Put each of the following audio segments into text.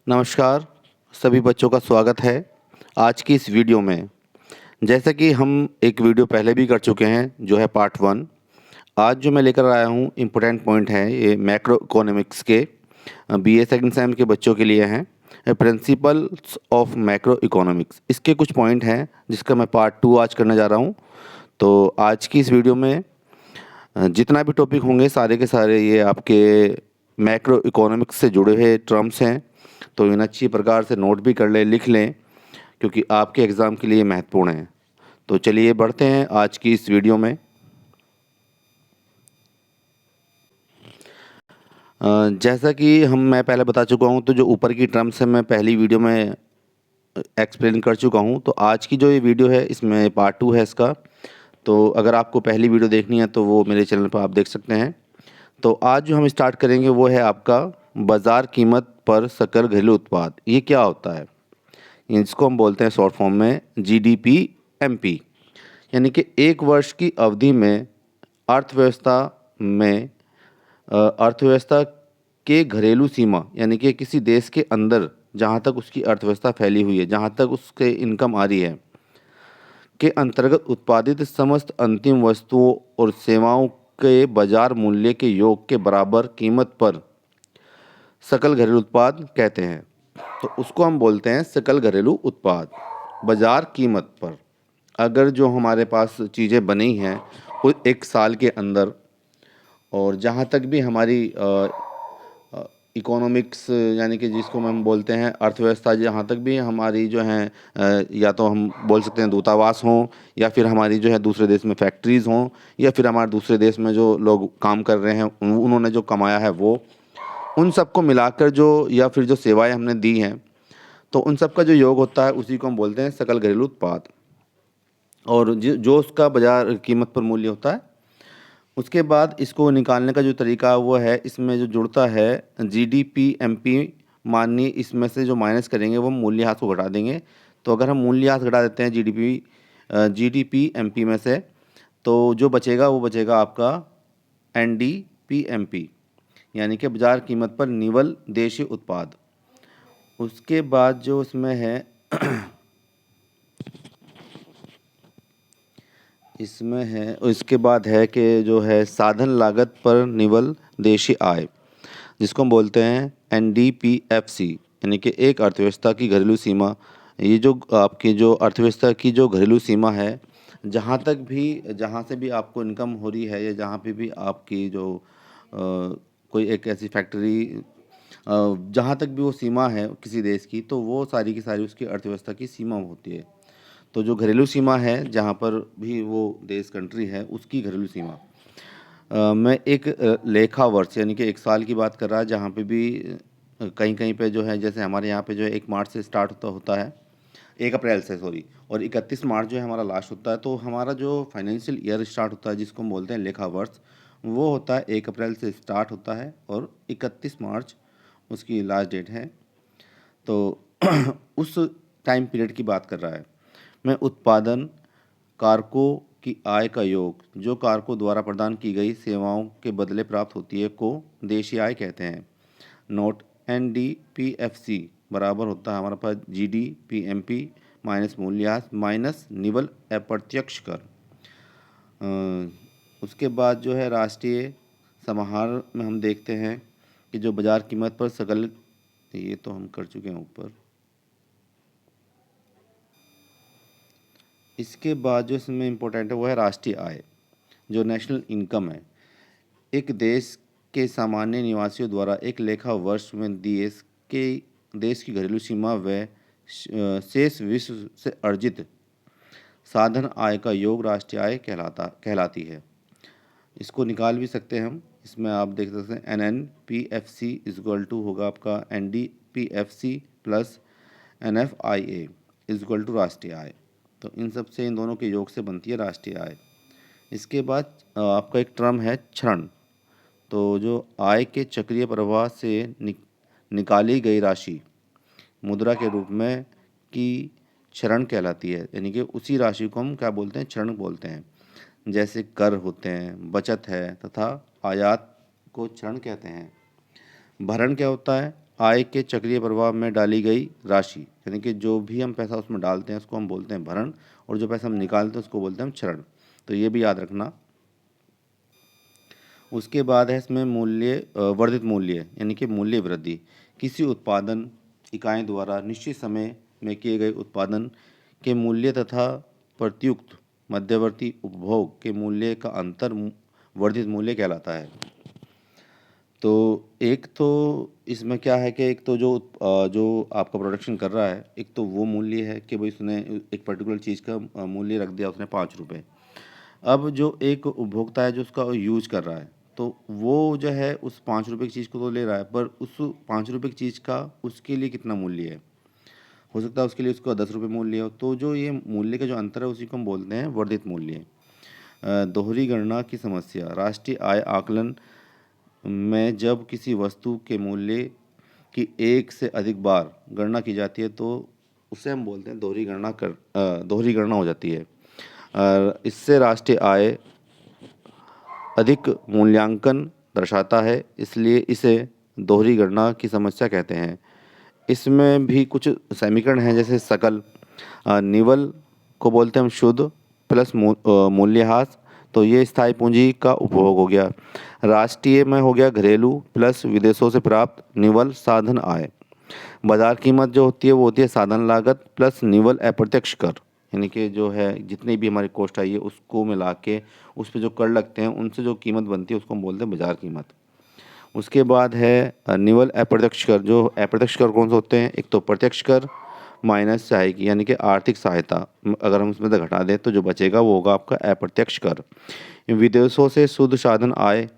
नमस्कार, सभी बच्चों का स्वागत है आज की इस वीडियो में। जैसा कि हम एक वीडियो पहले भी कर चुके हैं जो है पार्ट 1। आज जो मैं लेकर आया हूँ इम्पोर्टेंट पॉइंट है ये मैक्रो इकोनॉमिक्स के बीए सेकंड सेम के बच्चों के लिए हैं। प्रिंसिपल्स ऑफ मैक्रो इकोनॉमिक्स, इसके कुछ पॉइंट हैं जिसका मैं पार्ट 2 आज करने जा रहा हूँ। तो आज की इस वीडियो में जितना भी टॉपिक होंगे सारे के सारे ये आपके मैक्रो इकोनॉमिक्स से जुड़े हुए टर्म्स हैं। तो इन्हें अच्छी प्रकार से नोट भी कर लें, लिख लें, क्योंकि आपके एग्ज़ाम के लिए महत्वपूर्ण है। तो चलिए बढ़ते हैं आज की इस वीडियो में। जैसा कि मैं पहले बता चुका हूँ, तो जो ऊपर की टर्म्स है मैं पहली वीडियो में एक्सप्लेन कर चुका हूँ। तो आज की जो ये वीडियो है इसमें पार्ट 2 है इसका। तो अगर आपको पहली वीडियो देखनी है तो वो मेरे चैनल पर आप देख सकते हैं। तो आज जो हम स्टार्ट करेंगे वो है आपका बाज़ार कीमत पर सकल घरेलू उत्पाद। ये क्या होता है? इसको हम बोलते हैं शॉर्ट फॉर्म में जीडीपी एमपी। यानी कि एक वर्ष की अवधि में अर्थव्यवस्था में अर्थव्यवस्था के घरेलू सीमा, यानी कि किसी देश के अंदर जहाँ तक उसकी अर्थव्यवस्था फैली हुई है, जहाँ तक उसके इनकम आ रही है, के अंतर्गत उत्पादित समस्त अंतिम वस्तुओं और सेवाओं के बाजार मूल्य के योग के बराबर कीमत पर सकल घरेलू उत्पाद कहते हैं। तो उसको हम बोलते हैं सकल घरेलू उत्पाद। बाजार कीमत पर अगर जो हमारे पास चीज़ें बनी हैं वो एक साल के अंदर, और जहाँ तक भी हमारी इकोनॉमिक्स यानी कि जिसको हम बोलते हैं अर्थव्यवस्था, जहाँ तक भी हमारी जो है या तो हम बोल सकते हैं दूतावास हों, या फिर हमारी जो है दूसरे देश में फैक्ट्रीज़ हों, या फिर हमारे दूसरे देश में जो लोग काम कर रहे हैं उन्होंने जो कमाया है वो, उन सबको मिलाकर जो या फिर जो सेवाएं हमने दी हैं, तो उन सब का जो योग होता है उसी को हम बोलते हैं सकल घरेलू उत्पाद। और जो उसका बाजार कीमत पर मूल्य होता है, उसके बाद इसको निकालने का जो तरीका है वो है, इसमें जो जुड़ता है जीडीपी एमपी, मानिए इसमें से जो माइनस करेंगे वो मूल्यह्रास को घटा देंगे। तो अगर हम मूल्यह्रास घटा देते हैं जीडीपी एमपी में से, तो जो बचेगा वो बचेगा आपका एनडीपी एमपी, यानी कि बाजार कीमत पर निवल देशीय उत्पाद। उसके बाद जो इसमें है इसमें है इसके बाद है कि जो है साधन लागत पर निवल देशी आय, जिसको हम बोलते हैं एनडीपीएफसी, यानी कि एक अर्थव्यवस्था की घरेलू सीमा। ये जो आपकी जो अर्थव्यवस्था की जो घरेलू सीमा है, जहाँ से भी आपको इनकम हो रही है, या जहाँ पे भी आपकी जो कोई एक ऐसी फैक्ट्री, जहाँ तक भी वो सीमा है किसी देश की, तो वो सारी की सारी उसकी अर्थव्यवस्था की सीमा होती है। तो जो घरेलू सीमा है जहाँ पर भी वो देश कंट्री है उसकी घरेलू सीमा, मैं एक लेखा वर्ष यानी कि एक साल की बात कर रहा है, जहाँ पे भी कहीं कहीं पे जो है, जैसे हमारे यहाँ पे जो है 1 मार्च से स्टार्ट होता है, 1 अप्रैल से सॉरी, और 31 मार्च जो है हमारा लास्ट होता है। तो हमारा जो फाइनेंशियल ईयर स्टार्ट होता है जिसको हम बोलते हैं लेखा वर्ष, वो होता है 1 अप्रैल से स्टार्ट होता है और 31 मार्च उसकी लास्ट डेट है। तो उस टाइम पीरियड की बात कर रहा है। मैं उत्पादन कारकों की आय का योग, जो कारकों द्वारा प्रदान की गई सेवाओं के बदले प्राप्त होती है, को देशी आय कहते हैं। नोट एनडीपीएफसी बराबर होता है हमारे पास जीडीपीएमपी माइनस मूल्यह्रास माइनस निवल अप्रत्यक्ष कर। उसके बाद जो है राष्ट्रीय समाहार में हम देखते हैं कि जो बाजार कीमत पर सकल, ये तो हम कर चुके हैं ऊपर। इसके बाद जो इसमें इम्पोर्टेंट है वो है राष्ट्रीय आय, जो नेशनल इनकम है। एक देश के सामान्य निवासियों द्वारा एक लेखा वर्ष में देश की घरेलू सीमा व शेष विश्व से अर्जित साधन आय का योग राष्ट्रीय आय कहलाती है। इसको निकाल भी सकते हैं हम। इसमें आप देख सकते हैं NNPFC इजक्वल टू होगा आपका NDPFC plus NFIA is equal to राष्ट्रीय आय। तो इन सब से, इन दोनों के योग से बनती है राष्ट्रीय आय। इसके बाद आपका एक टर्म है क्षरण। तो जो आय के चक्रीय प्रवाह से निकाली गई राशि मुद्रा के रूप में की क्षरण कहलाती है, यानी कि उसी राशि को हम क्या बोलते हैं, क्षरण बोलते हैं। जैसे कर होते हैं, बचत है, तथा आयात को क्षरण कहते हैं। भरण क्या होता है? आय के चक्रीय प्रवाह में डाली गई राशि, यानी कि जो भी हम पैसा उसमें डालते हैं उसको हम बोलते हैं भरण, और जो पैसा हम निकालते हैं उसको बोलते हैं हम चरण। तो ये भी याद रखना। उसके बाद है इसमें मूल्य वर्धित मूल्य, यानी कि मूल्य वृद्धि। किसी उत्पादन इकाई द्वारा निश्चित समय में किए गए उत्पादन के मूल्य तथा प्रत्युक्त मध्यवर्ती उपभोग के मूल्य का अंतर वर्धित मूल्य कहलाता है। तो एक तो इसमें क्या है कि एक तो जो आपका प्रोडक्शन कर रहा है, एक तो वो मूल्य है कि भाई उसने एक पर्टिकुलर चीज़ का मूल्य रख दिया उसने 5 रुपये। अब जो एक उपभोक्ता है जो उसका यूज कर रहा है, तो वो जो है उस 5 रुपये की चीज़ को तो ले रहा है, पर उस 5 रुपये की चीज़ का उसके लिए कितना मूल्य है, हो सकता है उसके लिए उसका 10 रुपये मूल्य हो। तो जो ये मूल्य का जो अंतर है उसी को हम बोलते हैं वर्धित मूल्य। दोहरी गणना की समस्या। राष्ट्रीय आय आकलन में जब किसी वस्तु के मूल्य की एक से अधिक बार गणना की जाती है तो उसे हम बोलते हैं दोहरी गणना हो जाती है। इससे राष्ट्रीय आय अधिक मूल्यांकन दर्शाता है, इसलिए इसे दोहरी गणना की समस्या कहते हैं। इसमें भी कुछ समीकरण हैं, जैसे सकल, निवल को बोलते हैं हम शुद्ध प्लस मूल्यह्रास, तो ये स्थायी पूंजी का उपभोग हो गया। राष्ट्रीय में हो गया घरेलू प्लस विदेशों से प्राप्त निवल साधन आय। बाजार कीमत जो होती है वो होती है साधन लागत प्लस निवल अप्रत्यक्ष कर, यानी कि जो है जितनी भी हमारी कॉस्ट आई है उसको मिला के उस पर जो कर लगते हैं उनसे जो कीमत बनती है उसको हम बोलते हैं बाजार कीमत। उसके बाद है निवल अप्रत्यक्ष कर। जो अप्रत्यक्ष कर कौन से होते हैं, एक तो प्रत्यक्ष कर माइनस सहायकी, यानी कि आर्थिक सहायता, अगर हम उसमें से घटा दें तो जो बचेगा वो होगा आपका अप्रत्यक्ष कर। विदेशों से शुद्ध साधन आय,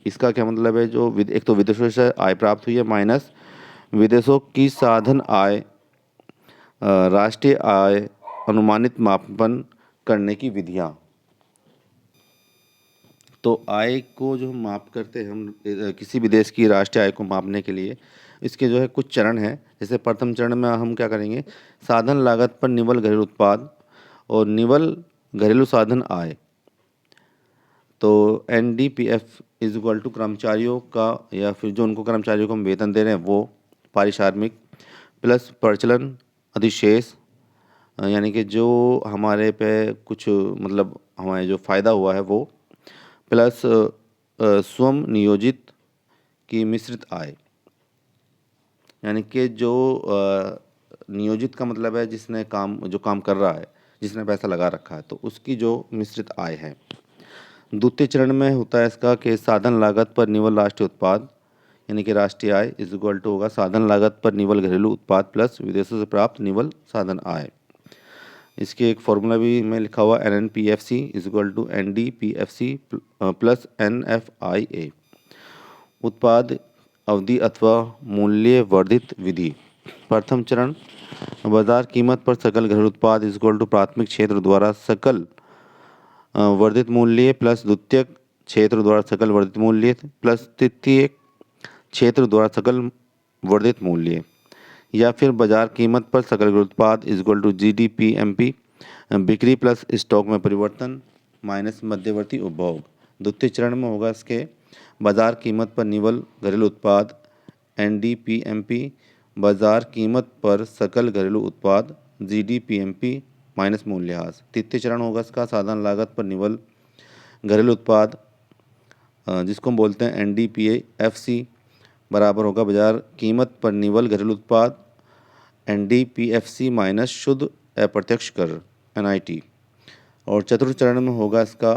इसका क्या मतलब है, जो एक तो विदेशों से आय प्राप्त हुई है माइनस विदेशों की साधन आय। राष्ट्रीय आय अनुमानित मापन करने की विधियाँ। तो आय को जो हम माप करते हैं हम किसी भी देश की राष्ट्रीय आय को मापने के लिए, इसके जो है कुछ चरण हैं। जैसे प्रथम चरण में हम क्या करेंगे, साधन लागत पर निवल घरेलू उत्पाद और निवल घरेलू साधन आय। तो NDPF इज इक्वल टू कर्मचारियों का, या फिर जो उनको कर्मचारियों को हम वेतन दे रहे हैं वो, पारिश्रमिक प्लस प्रचलन अधिशेष, यानी कि जो हमारे पे कुछ मतलब हमारे जो फ़ायदा हुआ है वो, प्लस स्वयं नियोजित की मिश्रित आय, यानी कि जो नियोजित का मतलब है जिसने जो काम कर रहा है, जिसने पैसा लगा रखा है, तो उसकी जो मिश्रित आय है। द्वितीय चरण में होता है इसका कि साधन लागत पर निवल राष्ट्रीय उत्पाद, यानी कि राष्ट्रीय आय इज इक्वल टू होगा साधन लागत पर निवल घरेलू उत्पाद प्लस विदेशों से प्राप्त निवल साधन आय। इसके एक फॉर्मूला भी में लिखा हुआ NNPFC is equal to NDPFC plus NFIA। उत्पाद अवधि अथवा मूल्य वर्धित विधि। प्रथम चरण, बाजार कीमत पर सकल घरेलू उत्पाद इज इक्वल टू प्राथमिक क्षेत्र द्वारा सकल वर्धित मूल्य प्लस द्वितीय क्षेत्र द्वारा सकल वर्धित मूल्य प्लस तृतीय क्षेत्र द्वारा सकल वर्धित मूल्य, या फिर बाजार कीमत पर सकल घरेलू उत्पाद इज इक्वल टू GDP/MP बिक्री प्लस स्टॉक में परिवर्तन माइनस मध्यवर्ती उपभोग। द्वितीय चरण में होगा इसके बाजार कीमत पर निवल घरेलू उत्पाद NDP/MP बाजार कीमत पर सकल घरेलू उत्पाद GDP/MP माइनस मूल्यह्रास। तृतीय चरण होगा इसका साधन लागत पर निवल घरेलू उत्पाद, जिसको हम बोलते हैं NDPFC बराबर होगा बाजार कीमत पर निवल घरेलू उत्पाद NDPFC माइनस शुद्ध अप्रत्यक्ष कर NIT। और चतुर्थ चरण में होगा इसका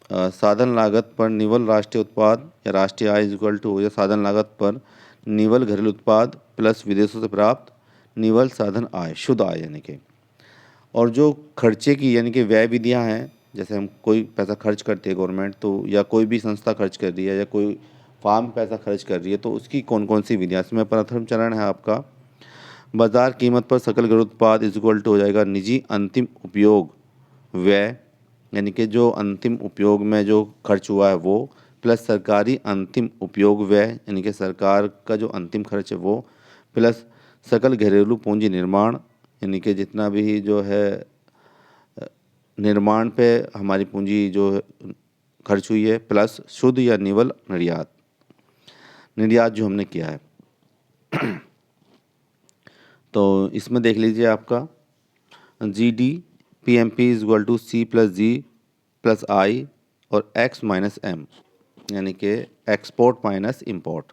साधन लागत पर निवल राष्ट्रीय उत्पाद या राष्ट्रीय आय इज इक्वल टू हो या साधन लागत पर निवल घरेलू उत्पाद प्लस विदेशों से प्राप्त निवल साधन आय, शुद्ध आय यानी कि। और जो खर्चे की यानी कि व्यय विधियाँ हैं, जैसे हम कोई पैसा खर्च करती है गवर्नमेंट, तो या कोई भी संस्था खर्च कर रही है या कोई फार्म पैसा खर्च कर रही है, तो उसकी कौन कौन सी विधियाँ। इसमें प्रथम चरण है आपका बाजार कीमत पर सकल घरेलू उत्पाद इज इक्वल टू हो जाएगा निजी अंतिम उपयोग व्यय, यानी कि जो अंतिम उपयोग में जो खर्च हुआ है वो, प्लस सरकारी अंतिम उपयोग व्यय, यानी कि सरकार का जो अंतिम खर्च है वो, प्लस सकल घरेलू पूंजी निर्माण, यानी कि जितना भी जो है निर्माण पे हमारी पूंजी जो खर्च हुई है, प्लस शुद्ध या निवल निर्यात जो हमने किया है। तो इसमें देख लीजिए आपका GDP is equal to C+G+I और X माइनस M, यानी कि एक्सपोर्ट माइनस इंपोर्ट।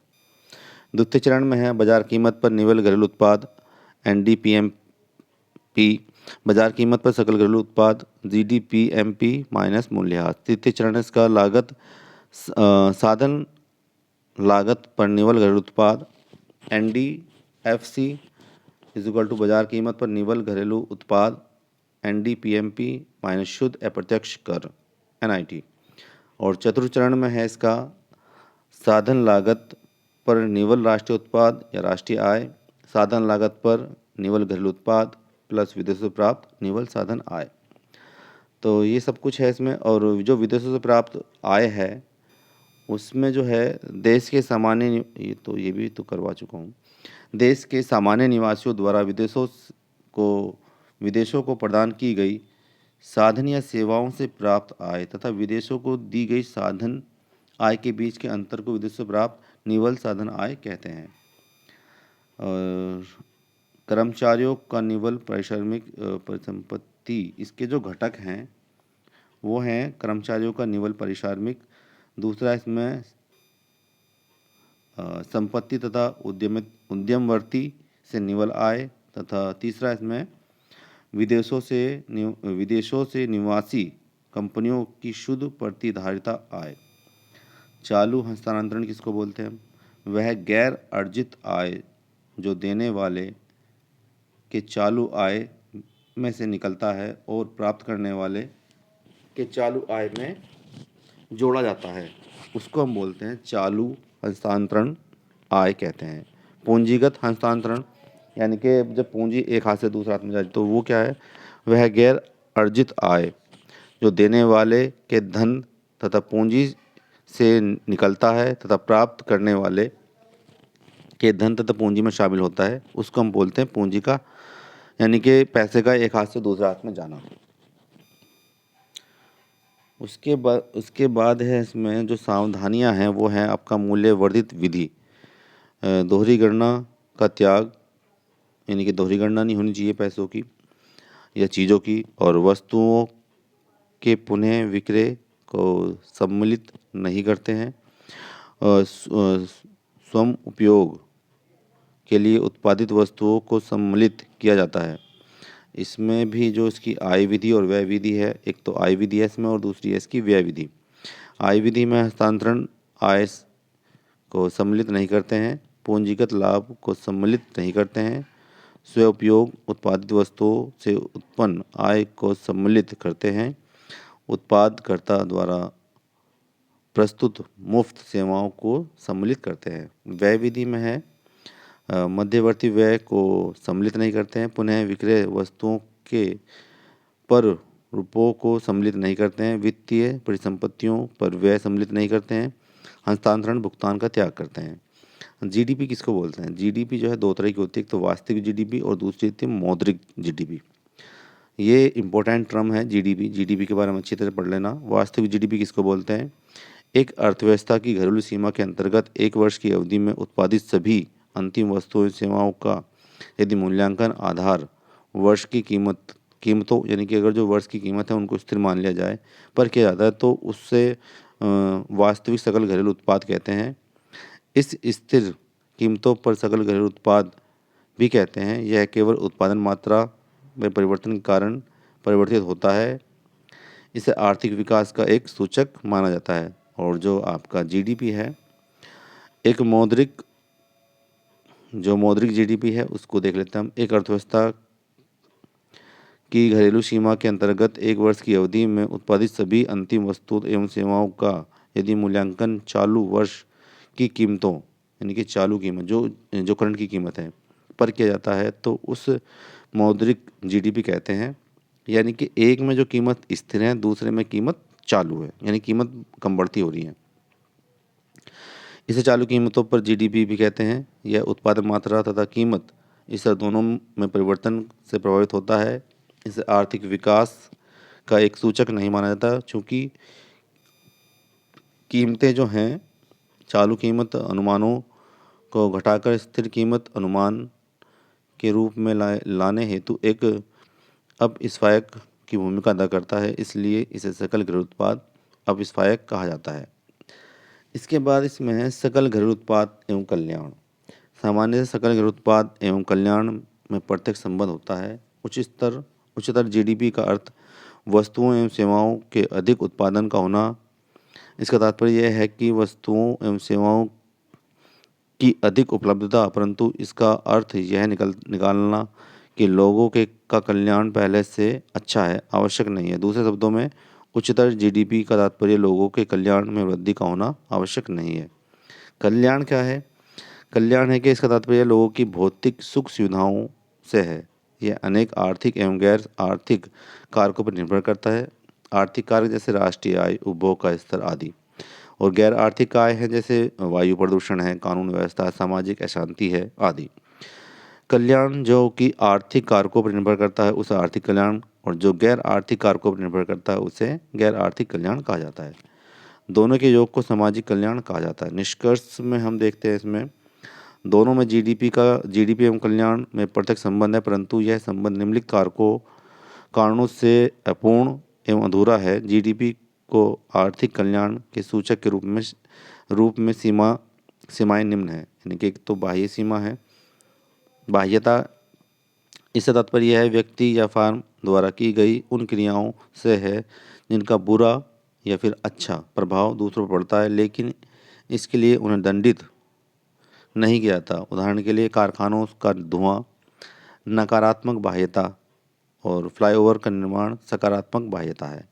द्वितीय चरण में है बाजार कीमत पर निवल घरेलू उत्पाद NDPMP, बाजार कीमत पर सकल घरेलू उत्पाद GDPMP माइनस मूल्यह्रास। तृतीय चरण इसका साधन लागत पर निवल घरेलू उत्पाद NDFC इज इक्वल टू बाजार कीमत पर निवल घरेलू उत्पाद NDPMP माइनस शुद्ध अप्रत्यक्ष कर NIT। और चतुर्थ चरण में है इसका साधन लागत पर निवल राष्ट्रीय उत्पाद या राष्ट्रीय आय, साधन लागत पर निवल घरेलू उत्पाद प्लस विदेशों से प्राप्त निवल साधन आय। तो ये सब कुछ है इसमें। और जो विदेशों से प्राप्त आय है उसमें जो है देश के सामान्य, ये भी तो करवा चुका हूँ, देश के सामान्य निवासियों द्वारा विदेशों को प्रदान की गई साधन या सेवाओं से प्राप्त आय तथा विदेशों को दी गई साधन आय के बीच के अंतर को विदेशों से प्राप्त निवल साधन आय कहते हैं। और कर्मचारियों का निवल पारिश्रमिक परिसंपत्ति, इसके जो घटक हैं वो हैं कर्मचारियों का निवल पारिश्रमिक, दूसरा इसमें संपत्ति तथा उद्यमवर्ती से निवल आय, तथा तीसरा इसमें विदेशों से निवासी कंपनियों की शुद्ध प्रतिधारिता आय। चालू हस्तांतरण किसको बोलते हैं? वह गैर अर्जित आय जो देने वाले के चालू आय में से निकलता है और प्राप्त करने वाले के चालू आय में जोड़ा जाता है, उसको हम बोलते हैं चालू हस्तांतरण आय कहते हैं। पूंजीगत हस्तांतरण, यानी कि जब पूंजी एक हाथ से दूसरे हाथ में जाती तो वो क्या है? वह गैर अर्जित आय जो देने वाले के धन तथा पूंजी से निकलता है तथा प्राप्त करने वाले के धन तथा पूंजी में शामिल होता है, उसको हम बोलते हैं पूंजी का, यानी कि पैसे का एक हाथ से दूसरे हाथ में जाना। उसके बाद है इसमें जो सावधानियां हैं वो हैं आपका मूल्य वर्धित विधि, दोहरी गणना का त्याग, यानी कि दोहरी गणना नहीं होनी चाहिए पैसों की या चीज़ों की, और वस्तुओं के पुनः विक्रय को सम्मिलित नहीं करते हैं, स्वयं उपयोग के लिए उत्पादित वस्तुओं को सम्मिलित किया जाता है। इसमें भी जो इसकी आय विधि और व्यय विधि है, एक तो आय विधि है इसमें और दूसरी है इसकी व्यय विधि। आय विधि में हस्तांतरण आय को सम्मिलित नहीं करते हैं, पूंजीगत लाभ को सम्मिलित नहीं करते हैं, स्वयं उपयोग उत्पादित वस्तुओं से उत्पन्न आय को सम्मिलित करते हैं, उत्पादकर्ता द्वारा प्रस्तुत मुफ्त सेवाओं को सम्मिलित करते हैं। व्यय विधि में है मध्यवर्ती व्यय को सम्मिलित नहीं करते हैं, पुनः विक्रय वस्तुओं के पर रुपयों को सम्मिलित नहीं करते हैं, वित्तीय परिसंपत्तियों पर व्यय सम्मिलित नहीं करते हैं, हस्तांतरण भुगतान का त्याग करते हैं। GDP किसको बोलते हैं? GDP जो है दो तरह की होती है, एक तो वास्तविक GDP और दूसरी होती है मौद्रिक GDP। ये इंपॉर्टेंट टर्म है GDP के बारे में अच्छी तरह पढ़ लेना। वास्तविक GDP किसको बोलते हैं? एक अर्थव्यवस्था की घरेलू सीमा के अंतर्गत एक वर्ष की अवधि में उत्पादित सभी अंतिम वस्तुओं सेवाओं का यदि मूल्यांकन आधार वर्ष की कीमतों, यानी कि अगर जो वर्ष की कीमत है उनको स्थिर मान लिया जाए, पर किया जाता है तो उससे वास्तविक सकल घरेलू उत्पाद कहते हैं। इस स्थिर कीमतों पर सकल घरेलू उत्पाद भी कहते हैं। यह केवल उत्पादन मात्रा में परिवर्तन के कारण परिवर्तित होता है। इसे आर्थिक विकास का एक सूचक माना जाता है। और जो आपका GDP है, एक मौद्रिक GDP है उसको देख लेते हैं हम। एक अर्थव्यवस्था की घरेलू सीमा के अंतर्गत एक वर्ष की अवधि में उत्पादित सभी अंतिम वस्तुओं एवं सेवाओं का यदि मूल्यांकन चालू वर्ष की कीमतों, यानी कि चालू कीमत जो करंट की कीमत है, पर किया जाता है तो उस मौद्रिक GDP कहते हैं। यानी कि एक में जो कीमत स्थिर है, दूसरे में कीमत चालू है, यानी कीमत कम बढ़ती हो रही है। इसे चालू कीमतों पर GDP भी कहते हैं। यह उत्पादन मात्रा तथा कीमत इस दोनों में परिवर्तन से प्रभावित होता है। इसे आर्थिक विकास का एक सूचक नहीं माना जाता, क्योंकि कीमतें जो हैं चालू कीमत अनुमानों को घटाकर स्थिर कीमत अनुमान के रूप में लाने हेतु एक अपस्फायक की भूमिका अदा करता है, इसलिए इसे सकल घरेलू उत्पाद अपस्फायक कहा जाता है। इसके बाद इसमें है सकल घरेलू उत्पाद एवं कल्याण। सामान्य सकल घरेलू उत्पाद एवं कल्याण में प्रत्यक्ष संबंध होता है। उच्चतर जीडीपी का अर्थ वस्तुओं एवं सेवाओं के अधिक उत्पादन का होना। इसका तात्पर्य यह है कि वस्तुओं एवं सेवाओं की अधिक उपलब्धता, परंतु इसका अर्थ यह निकालना कि लोगों के का कल्याण पहले से अच्छा है आवश्यक नहीं है। दूसरे शब्दों में उच्चतर जीडीपी का तात्पर्य लोगों के कल्याण में वृद्धि का होना आवश्यक नहीं है। कल्याण क्या है? कल्याण है कि इसका तात्पर्य लोगों की भौतिक सुख सुविधाओं से है। यह अनेक आर्थिक एवं गैर आर्थिक कारकों पर निर्भर करता है। आर्थिक कारक जैसे राष्ट्रीय आय, उपभोग का स्तर आदि, और गैर आर्थिक आय है जैसे वायु प्रदूषण है, कानून व्यवस्था, सामाजिक अशांति है आदि। कल्याण जो कि आर्थिक कारकों पर निर्भर करता है उसे आर्थिक कल्याण, और जो गैर आर्थिक कारकों पर निर्भर करता है उसे गैर आर्थिक कल्याण कहा जाता है। दोनों के योग को सामाजिक कल्याण कहा जाता है। निष्कर्ष में हम देखते हैं इसमें दोनों में जीडीपी एवं कल्याण में प्रत्यक्ष संबंध है, परंतु यह संबंध निम्नलिखित कारणों से अपूर्ण एवं अधूरा है। जीडीपी को आर्थिक कल्याण के सूचक के रूप में सीमाएं निम्न है, यानी कि एक तो बाह्य सीमा है। बाह्यता, इससे तात्पर्य है व्यक्ति या फर्म द्वारा की गई उन क्रियाओं से है जिनका बुरा या फिर अच्छा प्रभाव दूसरों पर पड़ता है, लेकिन इसके लिए उन्हें दंडित नहीं किया जाता। उदाहरण के लिए कारखानों का धुआं नकारात्मक बाह्यता और फ्लाईओवर का निर्माण सकारात्मक बाह्यता है,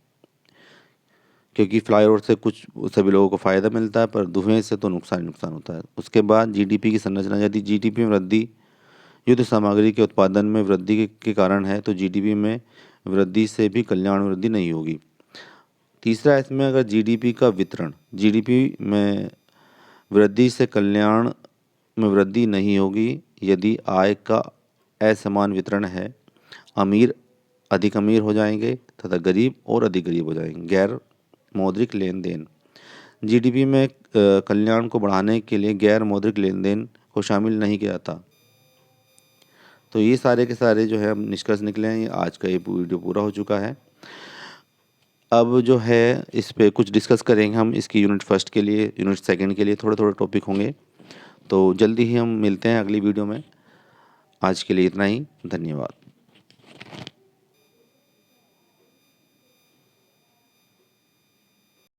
क्योंकि फ्लाईओवर से कुछ सभी लोगों को फ़ायदा मिलता है, पर धुएं से तो नुकसान ही नुकसान होता है। उसके बाद जीडीपी की संरचना, यदि जीडीपी में वृद्धि युद्ध सामग्री के उत्पादन में वृद्धि के कारण है तो जीडीपी में वृद्धि से भी कल्याण में वृद्धि नहीं होगी। तीसरा, इसमें अगर जीडीपी का वितरण, जीडीपी में वृद्धि से कल्याण में वृद्धि नहीं होगी यदि आय का असमान वितरण है। अमीर अधिक अमीर हो जाएंगे तथा गरीब और अधिक गरीब हो जाएंगे। गैर मौद्रिक लेन देन, जीडीपी में कल्याण को बढ़ाने के लिए गैर मौद्रिक लेन देन को शामिल नहीं किया जाता। तो ये सारे के सारे जो है निष्कर्ष निकले हैं। ये आज का ये वीडियो पूरा हो चुका है। अब जो है इस पे कुछ डिस्कस करेंगे हम इसकी यूनिट फर्स्ट के लिए, यूनिट सेकंड के लिए थोड़े थोड़े टॉपिक होंगे। तो जल्दी ही हम मिलते हैं अगली वीडियो में। आज के लिए इतना ही, धन्यवाद।